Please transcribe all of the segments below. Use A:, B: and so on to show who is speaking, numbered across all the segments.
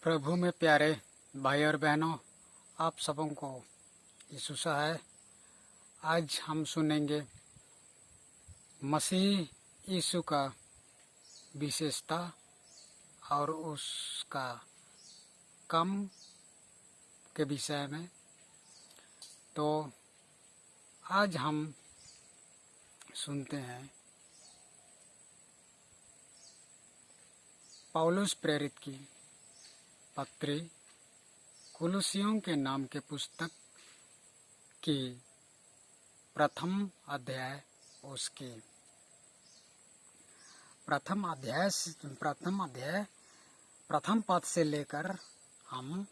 A: प्रभु में प्यारे भाई और बहनों, आप सबों को यीशु है। आज हम सुनेंगे मसीह यीशु का विशेषता और उसका काम के विषय में। तो आज हम सुनते हैं पौलुस प्रेरित की पत्री कुलुसियों के नाम के पुस्तक की प्रथम अध्याय, उसके प्रथम पद से लेकर हम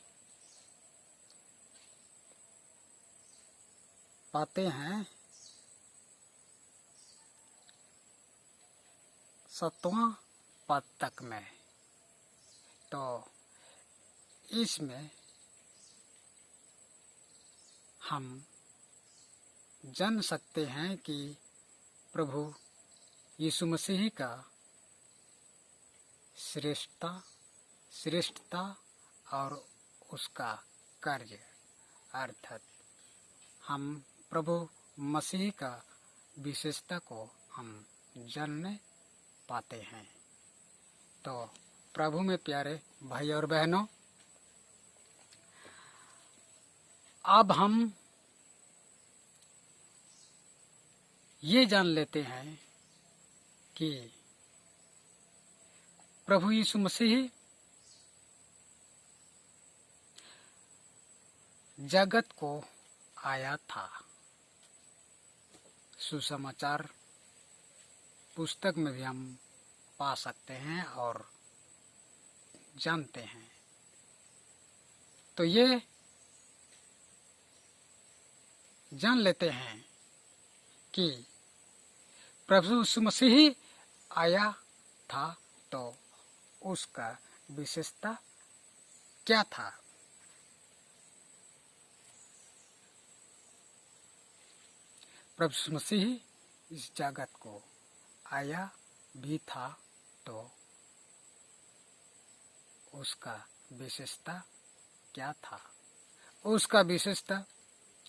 A: पाते हैं 7वां पद तक में। तो इसमें हम जान सकते हैं कि प्रभु यीशु मसीह का श्रेष्ठता और उसका कार्य, अर्थात हम प्रभु मसीह का विशेषता को हम जानने पाते हैं। तो प्रभु में प्यारे भाई और बहनों, अब हम ये जान लेते हैं कि प्रभु यीशु मसीह जगत को आया था। सुसमाचार पुस्तक में भी हम पा सकते हैं और जानते हैं। तो ये जान लेते हैं कि प्रभु यीशु मसीह आया था, तो उसका विशेषता क्या था। प्रभु यीशु मसीह इस जगत को आया भी था, तो उसका विशेषता क्या था। उसका विशेषता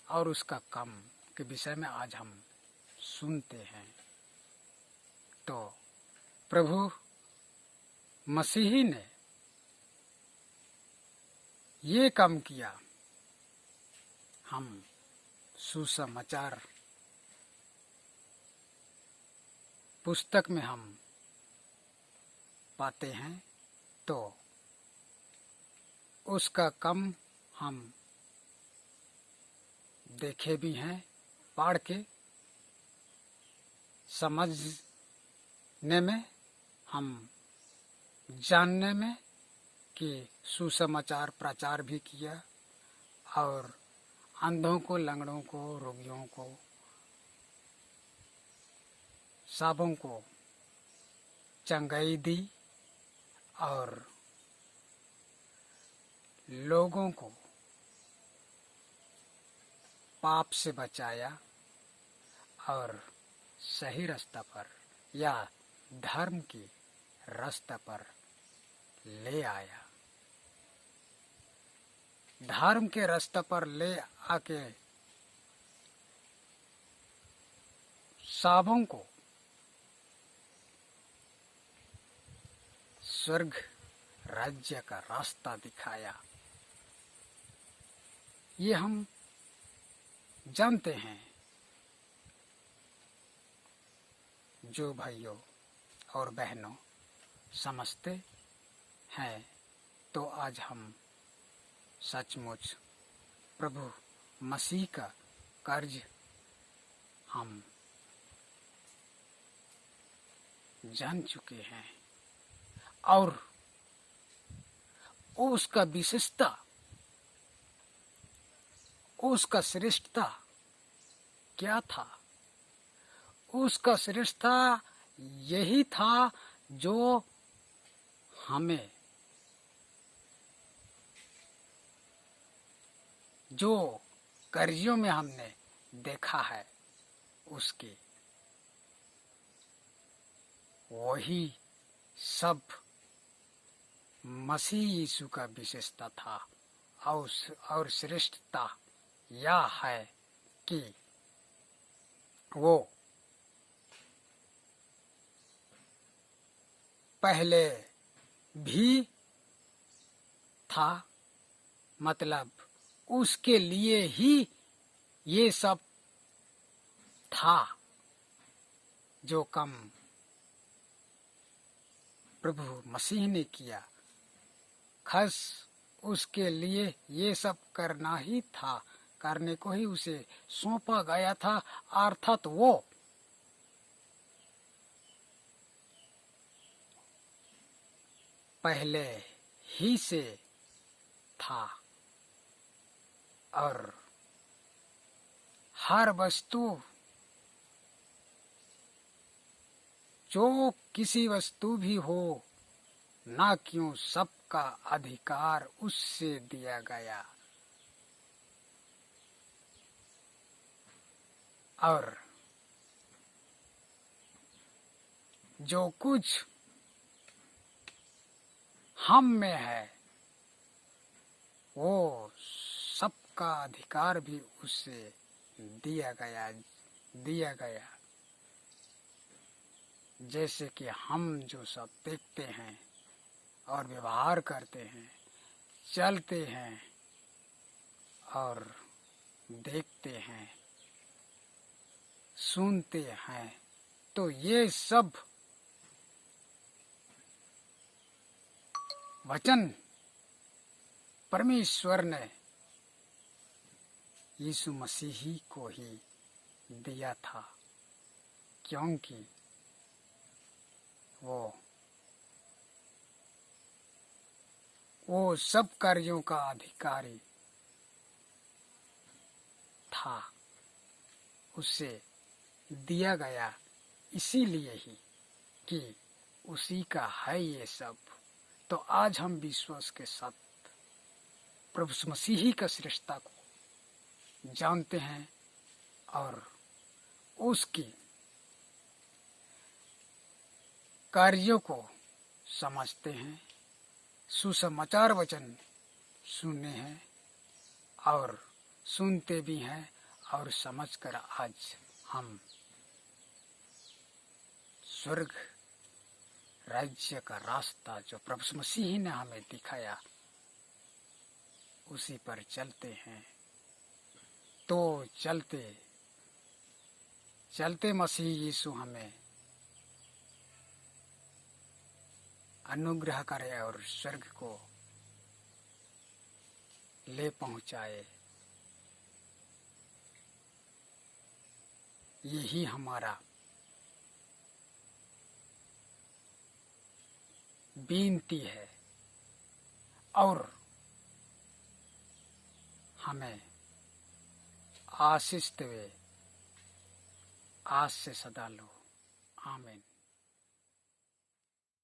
A: और उसका काम के विषय में आज हम सुनते हैं। तो प्रभु मसीह ने ये काम किया, हम सुसमाचार पुस्तक में हम पाते हैं। तो उसका काम हम देखे भी हैं, पढ़ के समझने में, हम जानने में कि सुसमाचार प्रचार भी किया और अंधों को, लंगड़ों को, रोगियों को, सबों को चंगाई दी और लोगों को पाप से बचाया और सही रास्ता पर या धर्म की रास्ता पर ले आया। धर्म के रास्ते पर ले आके सबों को स्वर्ग राज्य का रास्ता दिखाया। ये हम जानते हैं। जो भाइयों और बहनों समझते हैं, तो आज हम सचमुच प्रभु मसीह का कार्य हम जान चुके हैं और उसका विशेषता, उसका श्रेष्ठता क्या था। उसका श्रेष्ठता यही था जो हमें, जो कार्यों में हमने देखा है, उसके वही सब मसीह यीशु का विशेषता था और श्रेष्ठता यह है कि वो पहले भी था, मतलब उसके लिए ही ये सब था जो काम प्रभु मसीह ने किया। खास उसके लिए ये सब करना ही था, करने को ही उसे सौंपा गया था, अर्थात वो पहले ही से था और हर वस्तु जो किसी वस्तु भी हो ना क्यों सबका अधिकार उससे दिया गया और जो कुछ हम में है वो सबका अधिकार भी उससे दिया गया। जैसे कि हम जो सब देखते हैं और व्यवहार करते हैं, चलते हैं और देखते हैं, सुनते हैं, तो ये सब वचन परमेश्वर ने यीशु मसीह को ही दिया था, क्योंकि वो सब कार्यों का अधिकारी था, उसे दिया गया इसीलिए ही कि उसी का है ये सब। तो आज हम विश्वास के साथ प्रभु मसीह का श्रेष्ठता को जानते हैं और उसकी कार्यों को समझते हैं, सुसमाचार वचन सुनने हैं और सुनते भी हैं और समझकर आज हम स्वर्ग राज्य का रास्ता जो प्रभु मसीह ने हमें दिखाया उसी पर चलते हैं। तो चलते चलते मसीह यीशु हमें अनुग्रह करे और स्वर्ग को ले पहुंचाए, यही हमारा विनती है और हमें आशीष देवे, आज से सदा लो। आमीन।